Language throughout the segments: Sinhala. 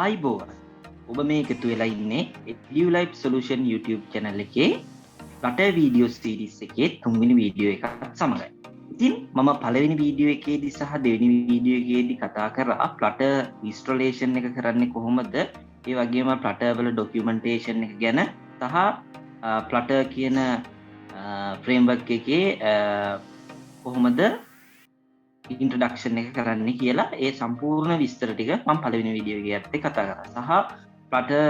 ආයිබෝවන් ඔබ මේ එකතු වෙලා ඉන්නේ EduLIFE Solutions YouTube channel එකේ Flutter video series එකේ 3 වෙනි වීඩියෝ එකත් සමගයි. ඉතින් මම පළවෙනි වීඩියෝ එකේදී සහ දෙවෙනි වීඩියෝ එකේදී කතා කරා Flutter installation එක කරන්නේ කොහොමද? ඒ වගේම Flutter වල documentation එක ගැන සහ Flutter කියන framework එකේ කොහොමද introduction එක කරන්න කියලා ඒ සම්පූර්ණ විස්තර ටික මම පළවෙනි වීඩියෝ එකේ ඇත්තේ කතා කරා. සහ Flutter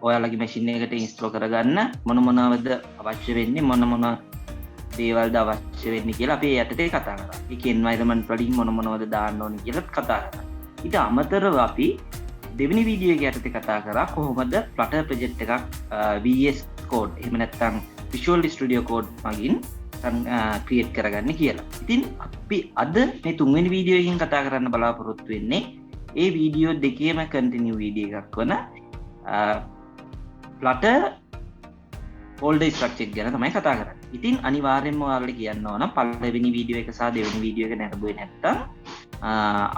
ඔයාලගේ මැෂින් එකට ඉන්ස්ටෝල් කරගන්න මොන මොනවද අවශ්‍ය වෙන්නේ මොන දේවල්ද අවශ්‍ය වෙන්නේ කියලා අපි යටතේ කතා කරා. ඒක environment වලින් මොන මොනවද දාන්න ඕනේ කියලා කතා කරා. ඊට අමතරව අපි දෙවෙනි වීඩියෝ එකේ යටතේ කතා කරා කොහොමද Flutter project එකක් VS Code එහෙම නැත්නම් Visual Studio Code මගින් ක්‍රියේට් කරගන්න කියලා. ඉතින් අපි අද මේ තුන්වෙනි වීඩියෝ එකකින් කතා කරන්න බලාපොරොත්තු වෙන්නේ ඒ වීඩියෝ දෙකේම කන්ටිනියු වීඩියෝ එකක් වන Flutter folder structure ගැන තමයි කතා කරන්නේ. ඉතින් අනිවාර්යෙන්ම ඔයාලට කියන්න ඕන පළවෙනි වීඩියෝ එක සහ දෙවෙනි වීඩියෝ එක නරඹුවේ නැත්තම්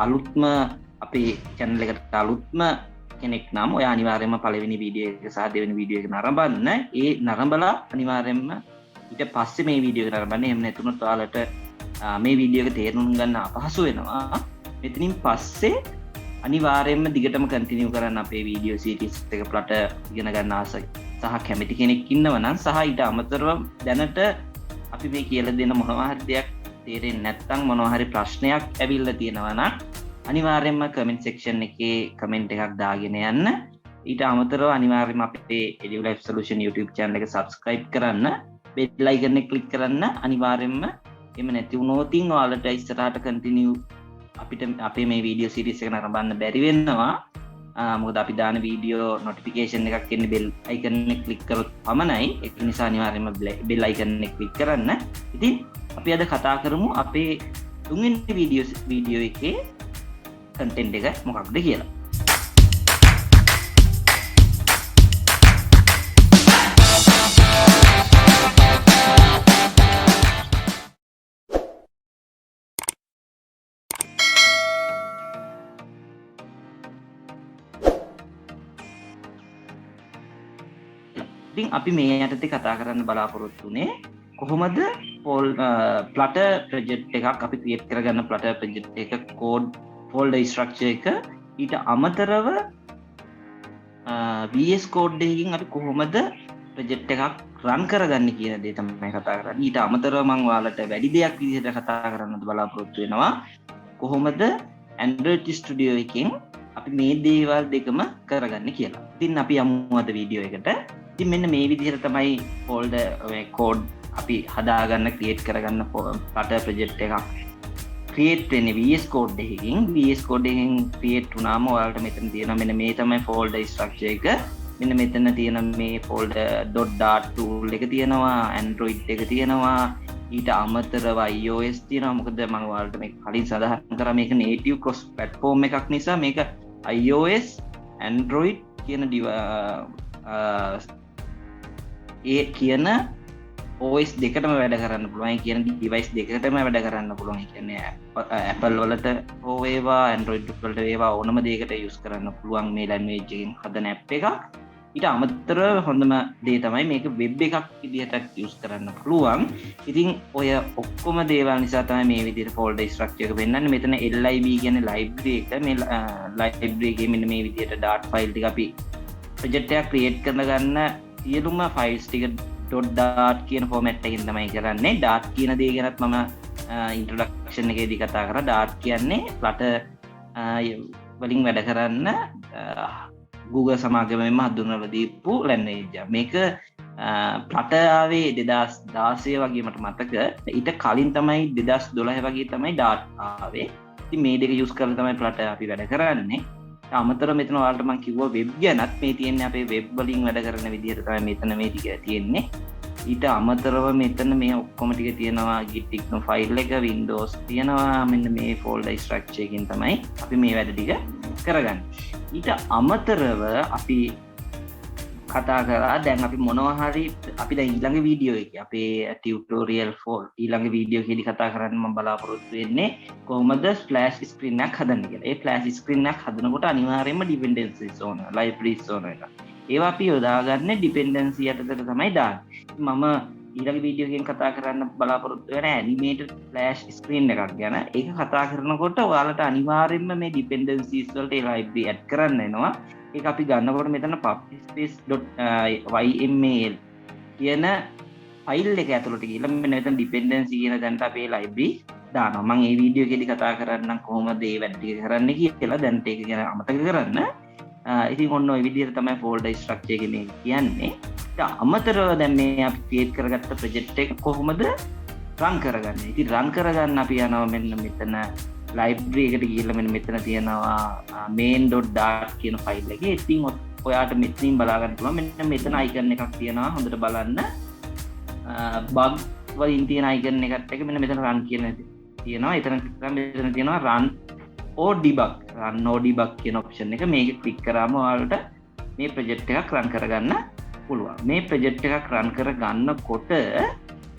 අලුත්ම අපේ channel එකට අලුත්ම කෙනෙක් නම් ඔයා අනිවාර්යෙන්ම පළවෙනි වීඩියෝ එක සහ දෙවෙනි වීඩියෝ එක නරඹන්න. ඒ නරඹලා අනිවාර්යෙන්ම ඊට පස්සේ මේ වීඩියෝ එක නරඹන්න. එහෙම නැතුනොත් ඔයාලට මේ වීඩියෝ එක තේරුම් ගන්න අපහසු වෙනවා. මෙතනින් පස්සේ අනිවාර්යෙන්ම දිගටම කන්ටිනියු කරන්න අපේ වීඩියෝ සීරීස් එක Flutter ඉගෙන ගන්න ආසයි සහ කැමති කෙනෙක් ඉන්නවා නම් සහ ඊට අමතරව දැනට අපි මේ කියලා දෙන මොනවා හරි දෙයක් තේරෙන්නේ නැත්නම් මොනවා හරි ප්‍රශ්නයක් ඇවිල්ලා තියෙනවා නම් අනිවාර්යෙන්ම comment section එකේ comment එකක් දාගෙන යන්න. ඊට අමතරව අනිවාර්යෙන්ම අපේ EduLIFE Solutions YouTube channel එක subscribe කරන්න. bell icon එක click කරන්න. අනිවාර්යෙන්ම එහෙම නැති වුණොත් ඔයාලට ඉස්සරහට continue අපිට අපේ මේ වීඩියෝ සීරීස් එක නරඹන්න බැරි වෙනවා. මොකද අපි දාන වීඩියෝ නොටිෆිකේෂන් එකක් එන්නේ bell icon එක click කරොත් පමණයි. ඒක නිසා අනිවාර්යෙන්ම bell icon එක click කරන්න. ඉතින් අපි අද කතා කරමු අපේ තුන්වෙනි වීඩියෝ එකේ content එක මොකක්ද කියලා. ඉතින් අපි මේ යටතේ කතා කරන්න බලාපොරොත්තු වෙන්නේ කොහොමද Flutter project එකක් අපි create කරගන්න Flutter project එක code folder structure එක ඊට අමතරව VS Code එකකින් අපි කොහොමද project එකක් run කරගන්න කියන දේ තමයි කතා කරන්නේ. ඊට අමතරව මම ඔයාලට වැඩි දෙයක් විදිහට කතා කරන්නත් බලාපොරොත්තු වෙනවා. කොහොමද Android Studio එකෙන් අපි මේ දේවල් දෙකම කරගන්න කියලා. ඉතින් අපි යමු අද වීඩියෝ එකට. ඉතින් මෙන්න මේ විදිහට තමයි folder code අපි හදාගන්න create කරගන්න Flutter project එකක් create වෙන්නේ VS Code එකකින්. VS Code එකෙන් create වුණාම ඔයාලට මෙතන තියෙනවා මෙන්න මේ තමයි folder structure එක. මෙන්න මෙතන තියෙන මේ folder .dart tool එක තියෙනවා, Android එක තියෙනවා, ඊට අමතරව iOS තියෙනවා. මොකද මම ඔයාලට මේක කලින් සඳහන් කරා මේක native cross platform එකක් නිසා මේක iOS Android කියන ඒ කියන OS දෙකටම වැඩ කරන්න පුළුවන්. කියන device දෙකකටම වැඩ කරන්න පුළුවන්. ඒ කියන්නේ Apple වලට හෝ වේවා Android වලට වේවා ඕනම දෙයකට use කරන්න පුළුවන් මේ language එකෙන් හදන app එකක්. ඊට අමතරව හොඳම දේ තමයි මේක web එකක් විදිහට use කරන්න පුළුවන්. ඉතින් ඔය ඔක්කොම දේවල් නිසා තමයි මේ විදිහට folder structure එක වෙන්නන්නේ. මෙතන lib කියන්නේ library එක. මේ library එකේ මෙන්න මේ විදිහට dart file ටික අපි project එකක් create කරගන්න සියලුම files ටික .dart කියන format එකකින් තමයි කරන්නේ. dart කියන දේ ගැනත් මම introduction එකේදී කතා කරා. dart කියන්නේ Flutter වලින් වැඩ කරන්න Google සමාගමෙන්ම හඳුන්වලා දීපු language එක. මේක Flutter ආවේ 2016 වගේ මට මතක. ඊට කලින් තමයි 2012 වගේ තමයි dart ආවේ. ඉතින් මේ දෙක use කරලා තමයි Flutter අපි වැඩ කරන්නේ. අමතර මෙතන ඔයාලට මම කිව්වා වෙබ් ගැනත් මේ තියෙන්නේ අපේ වෙබ් වලින් වැඩ කරන විදිහට තමයි මෙතන මේ ටික තියෙන්නේ. ඊට අමතරව මෙතන මේ ඔක්කොම ටික තියෙනවා git ignore file එක, Windows තියෙනවා. මෙන්න මේ folder structure එකකින් තමයි අපි මේ වැඩ ටික කරගන්නේ. ඊට අමතරව අපි කතා කරා දැන් අපි මොනවා හරි අපි දැන් ඊළඟ වීඩියෝ එකේ අපේ ටියුටෝරියල් 4 ඊළඟ වීඩියෝ එකේදී කතා කරන්න මම බලාපොරොත්තු වෙන්නේ කොහොමද ෆ්ලෑෂ් ස්ක්‍රීන් එකක් හදන්න කියලා. ඒ ෆ්ලෑෂ් ස්ක්‍රීන් එකක් හදනකොට අනිවාර්යයෙන්ම ඩිපෙන්ඩන්සිස් ඕන, ලයිබ්‍රරිස් ඕන එක. ඒවා අපි යොදාගන්නේ ඩිපෙන්ඩන්සි යටතට තමයි දාන්නේ. මම ඊළඟ වීඩියෝ එකෙන් කතා කරන්න බලාපොරොත්තු වෙන ඇනිමේටඩ් ෆ්ලෑෂ් ස්ක්‍රීන් එකක් ගැන. ඒක කතා කරනකොට ඔයාලට අනිවාර්යයෙන්ම මේ ඩිපෙන්ඩන්සිස් වලට ඒ ලයිබ්‍රරි ඇඩ් කරන්න වෙනවා. ඒක අපි ගන්නකොට මෙතන publicspace.yml කියන ෆයිල් එක ඇතුළට ගිහලා මෙන්න මෙතන ඩිපෙන්ඩන්සි කියන තැනට අපේ ලයිබ්‍රරි දානවා. මම මේ වීඩියෝ එකේදී කතා කරන්නම් කොහොමද මේ වැඩ ටික කරන්න කියලා. දැන්ට ඒක ගැන අමතක කරන්න. ඉතින් ඔන්න ඔය විදිහට තමයි ෆෝල්ඩර් ස්ට්‍රක්චර් එක මේ කියන්නේ. අමතරව දැන් මේ අපි ක්‍රියේට් කරගත්ත ප්‍රොජෙක්ට් එක කොහොමද රන් කරගන්නේ? ඉතින් රන් කරගන්න අපි යනවා මෙන්න මෙතන ලයිබ්‍රරි එකට ගිහලා මෙන්න මෙතන තියෙනවා main.dart කියන ෆයිල් එකේ. ඉතින් ඔයාට මෙතනින් බලා ගන්න පුළුවන්. මෙන්න මෙතන අයිකන් එකක් තියෙනවා. හොඳට බලන්න. බග් වලින් තියෙන අයිකන් එකත් එක මෙන්න මෙතන run කියන තියෙනවා. එතන මෙතන තියෙනවා run or debug කියන ඔප්ෂන් එක. මේක ක්ලික් කරාම ඔයාලට මේ ප්‍රොජෙක්ට් එකක් රන් කරගන්න පුළුවන්. මේ ප්‍රොජෙක්ට් එකක් රන් කරගන්නකොට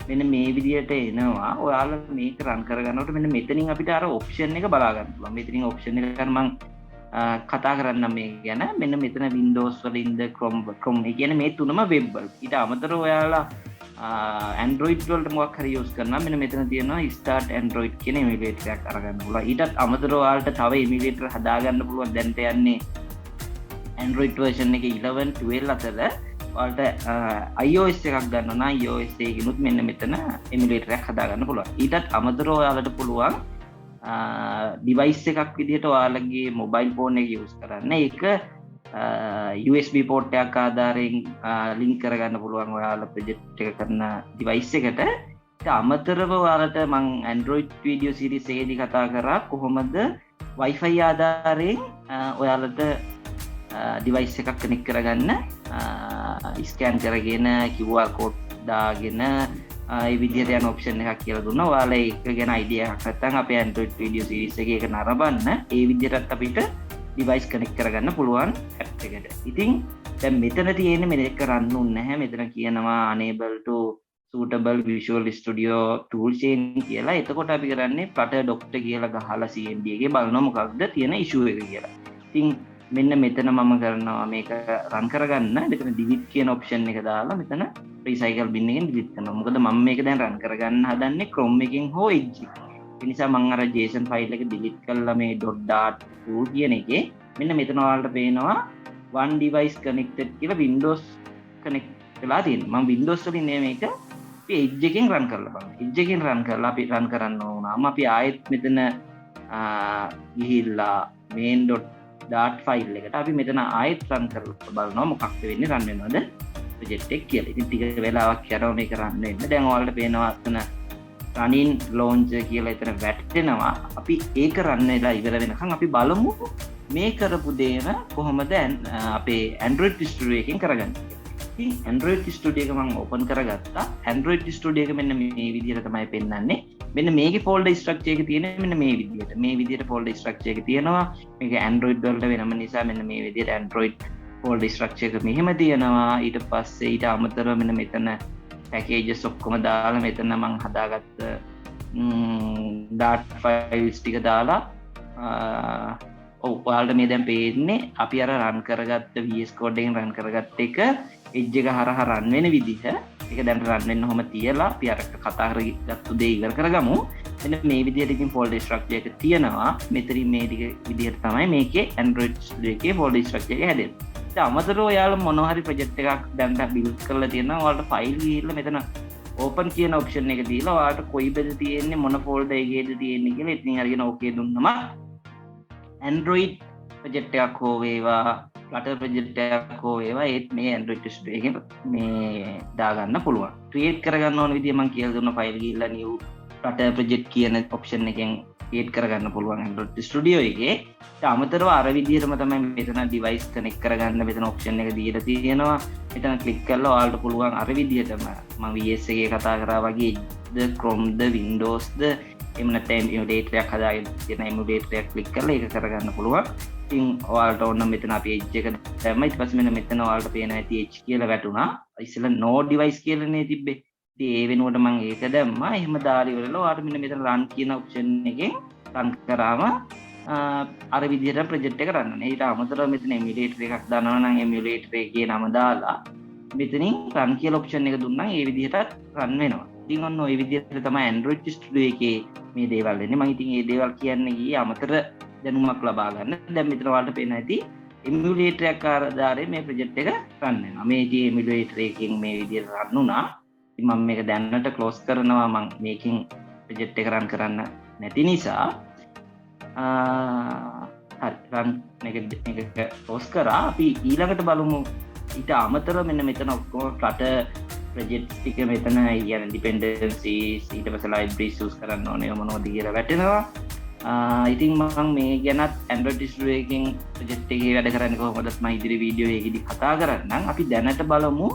මෙන්න මේ විදිහට එනවා. ඔයාලා මේක රන් කරගන්නකොට මෙන්න මෙතනින් අපිට අර ඔප්ෂන් එක බලා ගන්න පුළුවන්. මෙතනින් ඔප්ෂන් එක ගන්න මම කතා කරන්න මේ ගැන. මෙන්න මෙතන Windows වලින්ද Chrome කියන්නේ මේ තුනම වෙබ් වල. ඊට අමතරව ඔයාලා Android වලට මොකක් හරි යූස් කරනවා මෙන්න මෙතන තියෙනවා start Android කියන එමුලේටර් එකක් අරගන්න පුළුවන්. ඊටත් අමතරව ඔයාලට තව එමුලේටර් හදාගන්න පුළුවන්. දැන්ට යන්නේ Android version එක 11 12 අතර. ඔයාලට iOS එකක් ගන්න නම් iOS එකකිනුත් මෙන්න මෙතන එමුලේටර් එකක් හදාගන්න පුළුවන්. ඊටත් අමතරව ඔයාලට පුළුවන් device එකක් විදිහට ඔයාලගේ mobile phone එක use කරන්න. ඒක USB port එකක් ආධාරයෙන් link කරගන්න පුළුවන් ඔයාලා project එක කරන device එකට. ඊට අමතරව ඔයාලට මම Android video series එකේදී කතා කරා කොහොමද Wi-Fi ආධාරයෙන් ඔයාලට device එකක් connect කරගන්න, scan කරගෙන QR code දාගෙන ඒ විදිහට යන ඔප්ෂන් එකක් කියලා දුන්නා. ඔයාලා ඒක ගැන idea එකක් නැත්නම් අපේ Android video series එකේ ඒක නරඹන්න. ඒ විදිහටත් අපිට device connect කරගන්න පුළුවන් app එකට. ඉතින් දැන් මෙතන තියෙන්නේ මේක run උන්නේ නැහැ. මෙතන කියනවා unable to suitable Visual Studio tool chain කියලා. එතකොට අපි කරන්නේ Flutter doctor කියලා ගහලා CMD එකේ බලනවා මොකක්ද තියෙන issue එක කියලා. ඉතින් මෙන්න මෙතන මම කරනවා මේක run කරගන්න. මෙතන delete කියන option එක දාලා මෙතන recycle bin එකෙන් delete කරනවා. මොකද මම මේක දැන් run කරගන්න හදන්නේ Chrome එකෙන් හෝ Edge එකෙන්. ඒ නිසා මම අර JSON file එක delete කරලා මේ .dart tool කියන එකේ මෙන්න මෙතන ඔයාලට පේනවා one device connected කියලා Windows connect වෙලා තියෙනවා. මම Windows වලින් මේක අපි Edge එකෙන් run කරලා බලමු. Edge එකෙන් run කරලා අපි run කරන්න ඕනම අපි ආයෙත් මෙතන ගිහිල්ලා main.dart file එකට අපි මෙතන ආයෙත් run කරලා බලනවා මොකක්ද වෙන්නේ run වෙනවද project එක කියලා. ඉතින් ටික වෙලාවක් යනවා මේක run වෙන්න. දැන් ඔයාලට පේනවා අතන running launcher කියලා එතන වැටෙනවා. අපි ඒක run වෙලා ඉවර වෙනකන් අපි බලමු මේ කරපු දේම කොහොමද අපේ Android Studio එකෙන් කරගන්නේ. ඉතින් Android Studio එක මම open කරගත්තා. Android Studio එක මෙන්න මේ විදිහට තමයි පෙන්නන්නේ. මෙන්න මේකේ folder structure එක තියෙන්නේ මෙන්න මේ විදිහට. මේ විදිහට folder structure එක තියෙනවා. මේක Android වලට වෙනම නිසා මෙන්න මේ විදිහට Android folder structure එක මෙහෙම තියෙනවා. ඊට පස්සේ ඊට අමතරව මෙන්න මෙතන packages ඔක්කොම දාලා මෙතන මම හදාගත්ත dart files ටික දාලා ඔයාලට මේ දැන් පේන්නේ අපි අර run කරගත්ත VS Code එකෙන් run කරගත්ත එක edge එක හරහා run වෙන විදිහ. ඒක දැන් run වෙන්න ඔහම තියලා අපි අර කතා කරගත්තු දේ ඉවර කරගමු. මෙන්න මේ විදිහට ඉතින් folder structure එක තියෙනවා. මෙතනින් මේ ටික විදිහට තමයි මේකේ Android Studio එකේ folder structure එක හැදෙන්නේ. ඊට අමතරව ඔයාලා මොනවා හරි project එකක් දැන් build කරලා තියෙනවා. ඔයාලට file ගිහිල්ලා මෙතන open කියන option එක දීලා ඔයාලට කොයි බෙද තියෙන්නේ මොන folder එකේද තියෙන්නේ කියලා ඉතින් අරගෙන okay දුන්නම Android project එකක් හෝ වේවා Flutter project එකක් හෝ වේවා ඒත් මේ Android Studio එකේ මේ දාගන්න පුළුවන්. create කරගන්න ඕන විදිය මම කියලා දුන්න file ගිහිල්ලා new Flutter project කියන option එකෙන් create කරගන්න පුළුවන් Android Studio එකේ. ඊට අමතරව අර විදිහටම තමයි මෙතන device connect කරගන්න මෙතන option එක දීලා තියෙනවා. මෙතන click කරලා ඔයාලට පුළුවන් අර විදිහටම මම VS එකේ කතා කරා වගේ Edge Chrome Windows එහෙම නැත්නම් emulator එකක් හදාගෙන තියෙන emulator එකක් click කරලා ඒක කරගන්න පුළුවන්. ඉතින් ඔයාලට ඕන නම් මෙතන අපි edge එක දැම්මා. ඊට පස්සේ මෙන්න මෙතන ඔයාලට පේනවා ඇති edge කියලා වැටුණා. ඉස්සෙල්ලා no device කියලානේ තිබ්බේ. ඉතින් ඒ වෙනුවට මම ඒක දැම්මා. එහෙම දාලා ඉවරලා ඔයාලට මෙන්න මෙතන run කියන option එකෙන් run කරාම අර විදිහට ප්‍රොජෙක්ට් එක රන් වෙනවා. ඊට අමතරව මෙතන emulator එකක් දානවා නම් emulator එකේ නම දාලා මෙතනින් run කියලා option එක දුන්නා ඒ විදිහටත් run වෙනවා. ඉතින් ඔන්න ওই විදිහට තමයි Android Studio එකේ මේ දේවල් වෙන්නේ. මම ඉතින් මේ දේවල් කියන්නේ ගියේ අමතර දැනුමක් ලබා ගන්න. දැන් මෙතන ඔයාලට පේනවා ඇති emulator එකක් ආධාරයෙන් මේ ප්‍රොජෙක්ට් එක run වෙනවා. මේ emulator එකකින් මේ විදිහට run වුණා. ඉතින් මම මේක දැනට close කරනවා. මම මේකෙන් ප්‍රොජෙක්ට් එක run කරන්න නැති නිසා හරි run මේක close කරා. අපි ඊළඟට බලමු ඊට අමතරව මෙන්න මෙතන ඔක්කොම Flutter projects ටික මෙතන කියන්නේ dependencies ඊට පස්සේ libraries use කරන්න ඕනේ මොනවද කියලා වැටෙනවා. ඉතින් මම මේ ගැනත් Android Studio එකකින් project එකේ වැඩ කරන්නේ කොහොමද මම ඉදිරි වීඩියෝ එකේදී කතා කරන්නම්. අපි දැනට බලමු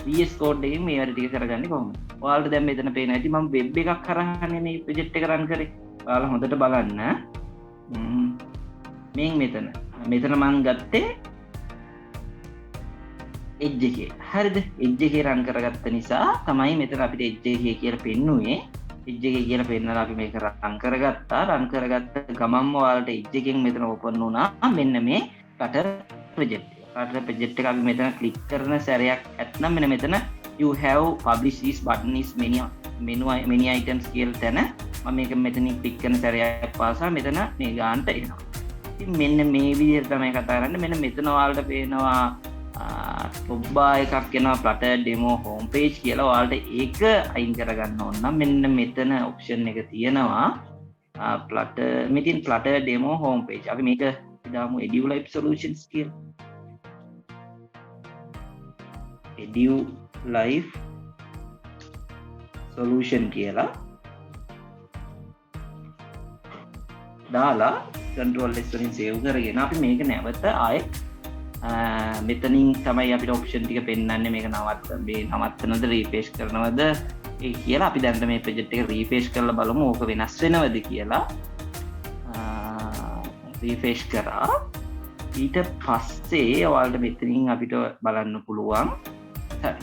VS Code එකෙන් මේ වැඩ ටික කරගන්නේ කොහොමද. ඔයාලට දැන් මෙතන පේනවා ඇති මම web එකක් කරානේ මේ project එක run කරේ. ඔයාලා හොඳට බලන්න. මෙතන මම ගත්තේ edge එකේ. හරිද? edge එකේ run කරගත්ත නිසා තමයි මෙතන අපිට edge එකේ කියලා පෙන්නුවේ. edge එකේ කියලා පෙන්නලා අපි මේක run කරගත්තා. run කරගත්ත ගමන්ම ඔයාලට edge එකෙන් මෙතන open වුණා. මෙන්න මේ Flutter project එක. Flutter project එක අපි මෙතන click කරන සැරයක් ඇත්නම් මෙන්න මෙතන you have published this button is many items කියලා තැන මම මේක මෙතනින් click කරන සැරයක් පාසා මෙතන මේ ගානට එනවා. ඉතින් මෙන්න මේ විදිහට තමයි කතා කරන්නේ. මෙන්න මෙතන ඔයාලට පේනවා ඔබ්බා එකක් එනවා Flutter demo home page කියලා. ඔයාලට ඒක අයින් කරගන්න ඕන නම් මෙන්න මෙතන option එක තියෙනවා Flutter demo home page. අපි මේක දාමු EduLIFE Solutions කියලා. EduLIFE Solution කියලා දාලා control S වලින් save කරගෙන අපි මේක නැවත ආයෙ මෙතනින් තමයි අපිට option ටික පෙන්නන්නේ. මේක නවත්තනද refresh කරනවද ඒ කියලා. අපි දැන් මේ project එක refresh කරලා බලමු ඕක වෙනස් වෙනවද කියලා. refresh කරා. ඊට පස්සේ ඔයාලට මෙතනින් අපිට බලන්න පුළුවන්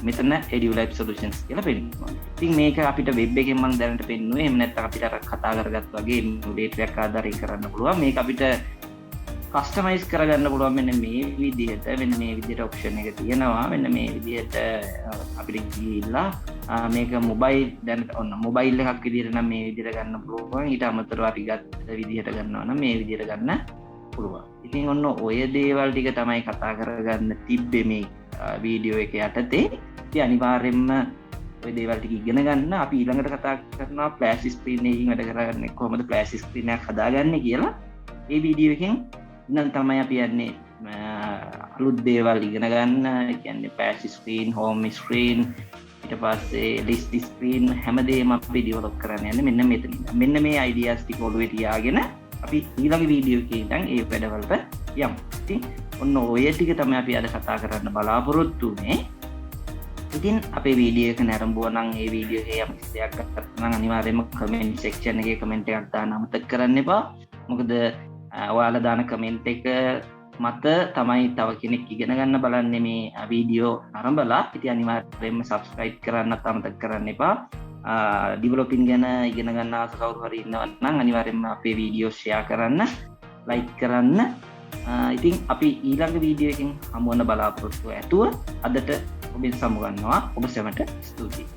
මෙතන EduLIFE Solutions කියලා පෙන්නනවා. ඉතින් මේක අපිට web එකෙන් මම දැනට පෙන්නුවේ. එහෙම නැත්නම් අපිට අර කතා කරගත්ත වගේ emulator එකක් ආධාරයෙන් කරන්න පුළුවන්. මේක අපිට කස්ටමයිස් කරගන්න පුළුවන් මෙන්න මේ විදිහට. මෙන්න මේ විදිහට ඔප්ෂන් එක තියෙනවා. මෙන්න මේ විදිහට අපිට ගිහිල්ලා මේක මොබයිල් දැන් ඔන්න මොබයිල් එකක් විදිහට නම් මේ විදිහට ගන්න පුළුවන්. ඊට අමතරව අපි ගත්ත විදිහට ගන්නවා නම් මේ විදිහට ගන්න පුළුවන්. ඉතින් ඔන්න ඔය දේවල් ටික තමයි කතා කරගන්න තිබ්බේ මේ වීඩියෝ එක යටතේ. ඉතින් අනිවාර්යයෙන්ම ඔය දේවල් ටික ඉගෙන ගන්න. අපි ඊළඟට කතා කරනවා ෆ්ලෑෂ් ස්ක්‍රීන් එකකින් වැඩ කරගන්නේ කොහොමද ෆ්ලෑෂ් ස්ක්‍රීන් එකක් හදාගන්නේ කියලා. මේ වීඩියෝ එකෙන් ඉතින් තමයි අපි යන්නේ අලුත් දේවල් ඉගෙන ගන්න. ඒ කියන්නේ ෆ්ලෑෂ් ස්ක්‍රීන්, හෝම් ස්ක්‍රීන්, ඊට පස්සේ ලිස්ට් ස්ක්‍රීන් හැමදේම අපි ඩෙවලොප් කරන්න යන්නේ මෙන්න මෙතන. මෙන්න මේ අයිඩියාස් ටික ඔළුවේ තියාගෙන අපි ඊළඟ වීඩියෝ එකේ ඉඳන් ඒ වැඩවලට යමු. ඉතින් ඔන්න ඔය ටික තමයි අපි අද කතා කරන්න බලාපොරොත්තු වෙන්නේ. ඉතින් අපේ වීඩියෝ එක නැරඹුවා නම් ඒ වීඩියෝ එකේ යම් දෙයක් ගත්තා නම් අනිවාර්යයෙන්ම කමෙන්ට් සෙක්ෂන් එකේ කමෙන්ට් එකක් දාන්න අමතක කරන්න එපා. මොකද ඔයාලා දාන කමෙන්ට් එක මත තමයි තව කෙනෙක් ඉගෙන ගන්න බලන්නේ මේ වීඩියෝ නරඹලා. ඉතින් අනිවාර්යයෙන්ම subscribe කරන්නත් අමතක කරන්න එපා. ඩෙවලොපින් ගැන ඉගෙන ගන්න ආස කවුරු හරි ඉන්නවා නම් අනිවාර්යයෙන්ම අපේ වීඩියෝ share කරන්න, like කරන්න. ඉතින් අපි ඊළඟ වීඩියෝ එකකින් හමු වෙන බලාපොරොත්තු ඇතුව අදට ඔබෙන් සමු ගන්නවා. ඔබ සැමට ස්තුතියි.